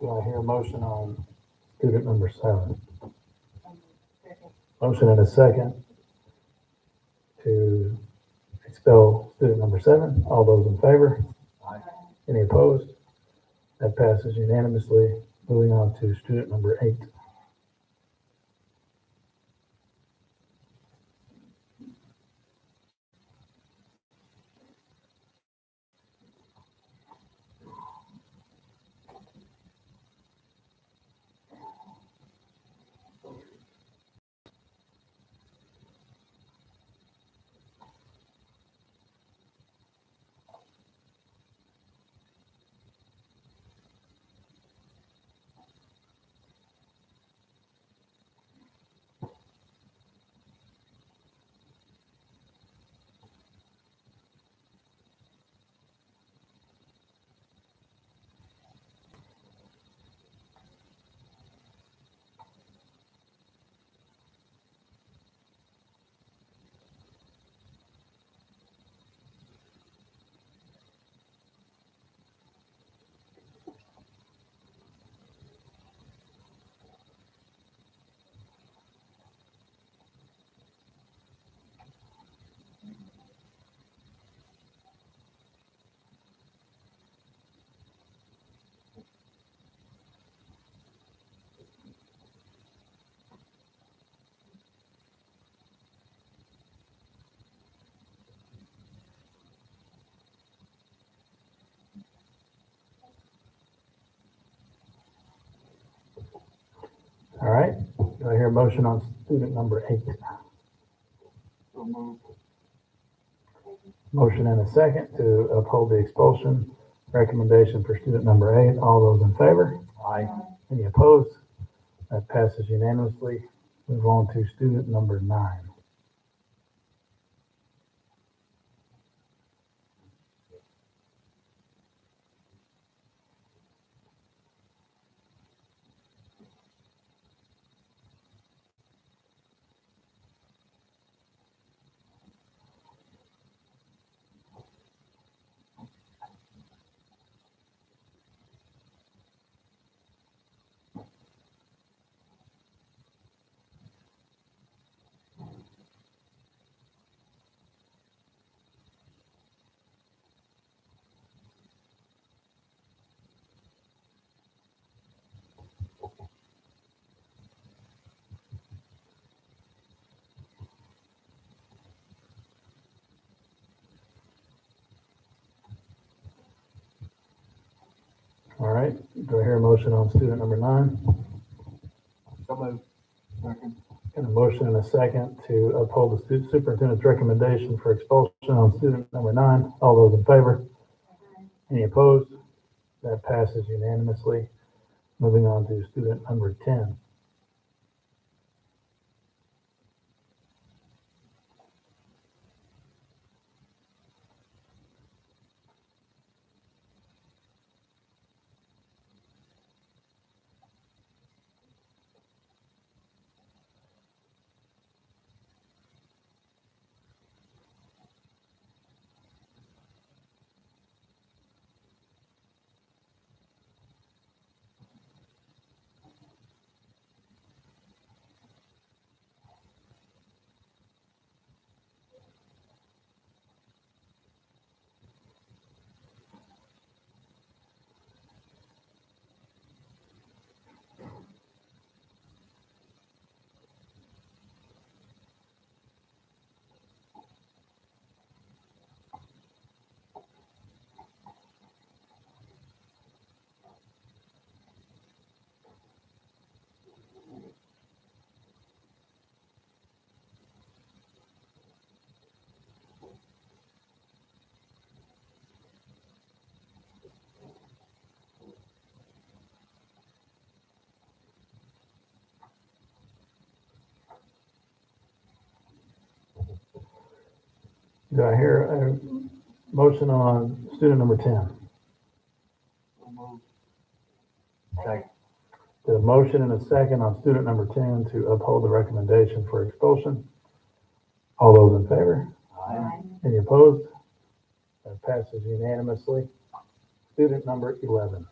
Do I hear a motion on student number 7? Motion and a second to expel student number 7. All those in favor? Aye. Any opposed? That passes unanimously. Moving on to student number 8. motion on student number 8? So moved. Motion and a second to uphold the expulsion recommendation for student number 8. All those in favor? Aye. Any opposed? That passes unanimously. Move on to student number 9. All right, do I hear a motion on student number 9? So moved. Second. Got a motion and a second to uphold the superintendent's recommendation for expulsion on student number 9. All those in favor? Any opposed? That passes unanimously. Moving on to student number 10. Do I hear a motion on student number 10? So moved. Second. Got a motion and a second on student number 10 to uphold the recommendation for expulsion. All those in favor? Aye. Any opposed? That passes unanimously. Student number 11.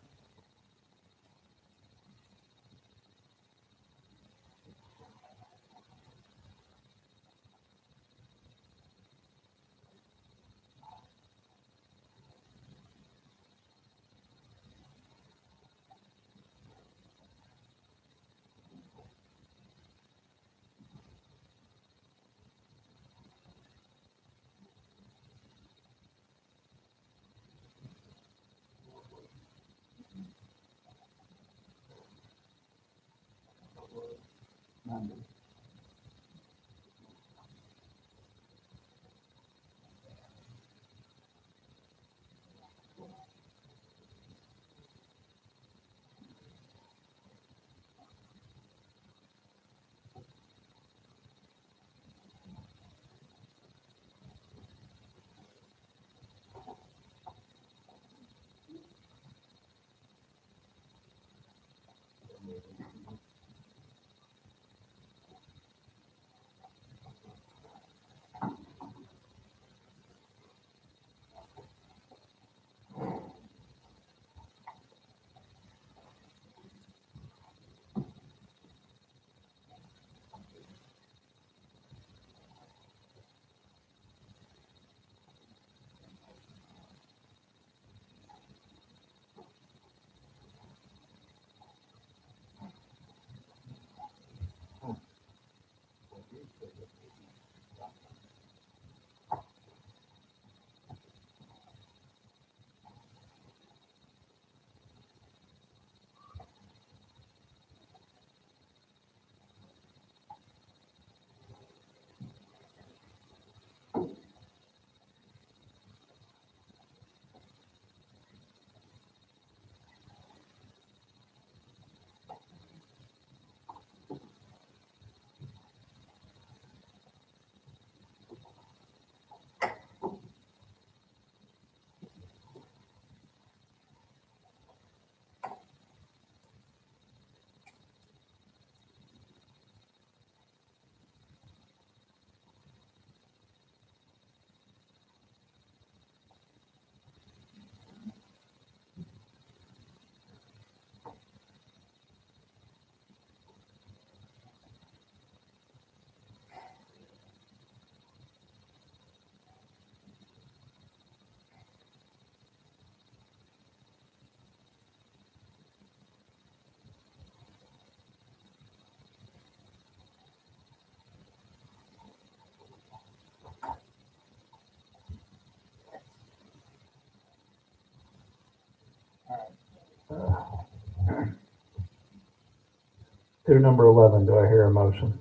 Student number 11, do I hear a motion?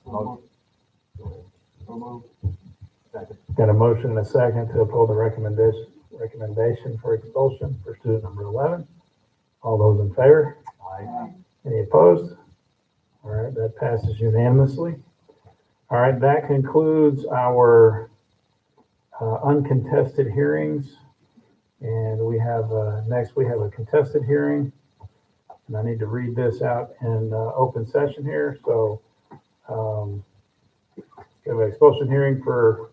Motion. So moved. Second. Got a motion and a second to uphold the recommendation for expulsion for student number 11. All those in favor? Aye. Any opposed? All right, that passes unanimously. All right, that concludes our uncontested hearings. And we have, next we have a contested hearing. And I need to read this out in open session here. So we have an expulsion hearing for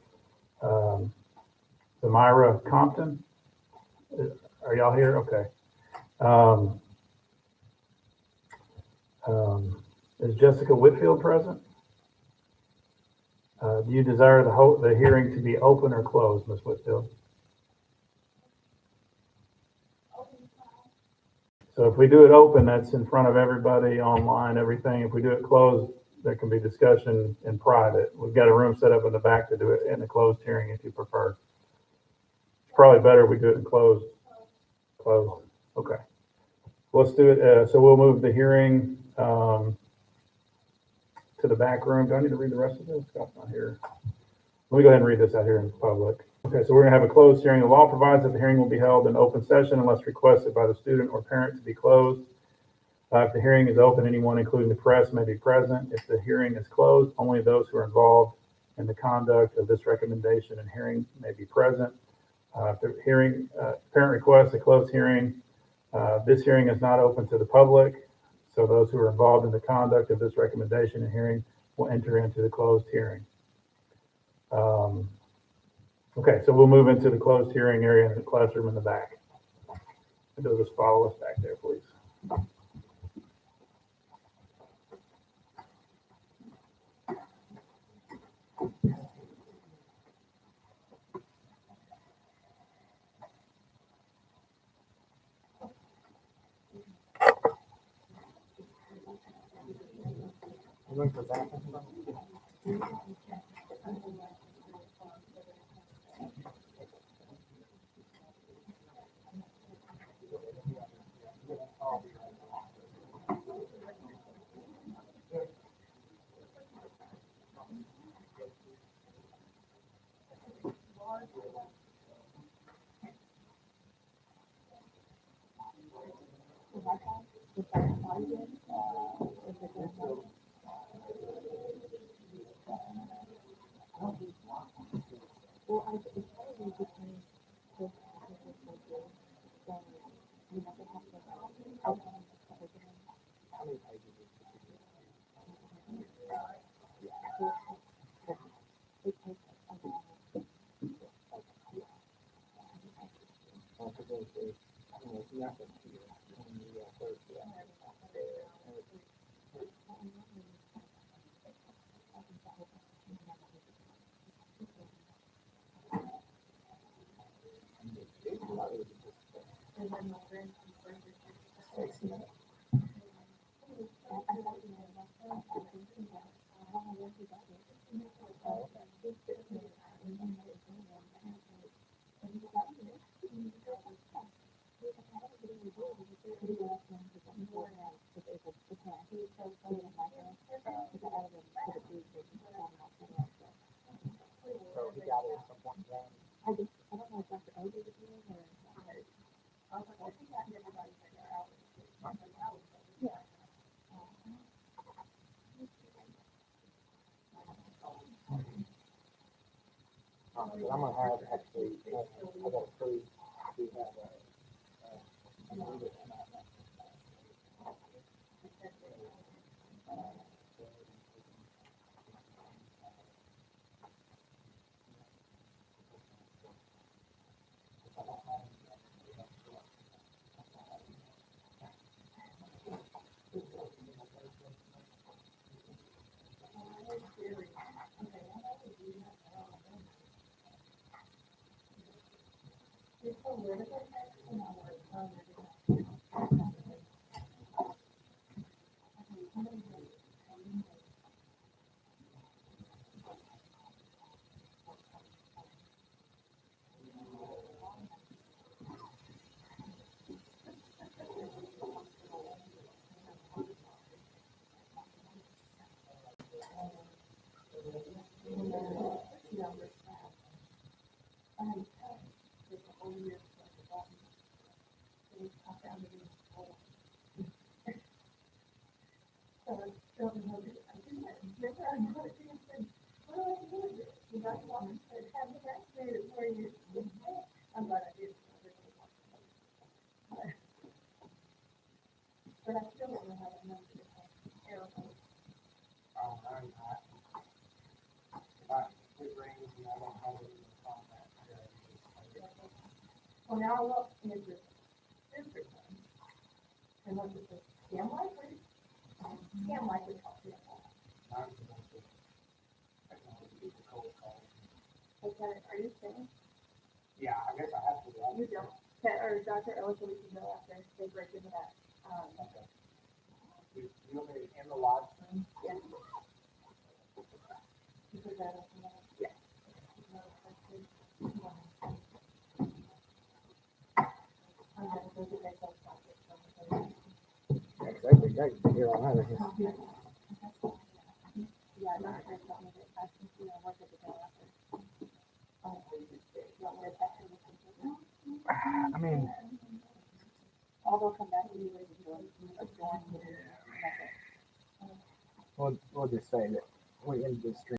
Samira Compton. Are y'all here? Okay. Is Jessica Whitfield present? Do you desire the hearing to be open or closed, Ms. Whitfield? So if we do it open, that's in front of everybody online, everything. If we do it closed, there can be discussion in private. We've got a room set up in the back to do it in a closed hearing if you prefer. It's probably better if we do it in closed. Closed. Okay. Let's do it. So we'll move the hearing to the back room. Do I need to read the rest of this? Scott's not here. Let me go ahead and read this out here in public. Okay, so we're going to have a closed hearing. The law provides that the hearing will be held in open session unless requested by the student or parent to be closed. If the hearing is open, anyone, including the press, may be present. If the hearing is closed, only those who are involved in the conduct of this recommendation and hearing may be present. If the parent requests a closed hearing, this hearing is not open to the public, so those who are involved in the conduct of this recommendation and hearing will enter into the closed hearing. Okay, so we'll move into the closed hearing area in the classroom in the back. And they'll just follow us back there, please. I'm gonna have actually, I got approved to have So now I look in this district one. And what is this, scam likely? Scam likely talk to them. Okay, are you saying? Yeah, I guess I have to do that. You don't, okay, or Dr. Ellis, we can go after, they break into that, You want me to end the live stream? yeah. You put that up in there? Yeah. I'm gonna go get that cell phone. Every day, you hear all that. Yeah, not very something that I think, you know, work at the day after. Want me to text them? I mean, All they'll come back to you is join, join. we'll just say that we end this stream.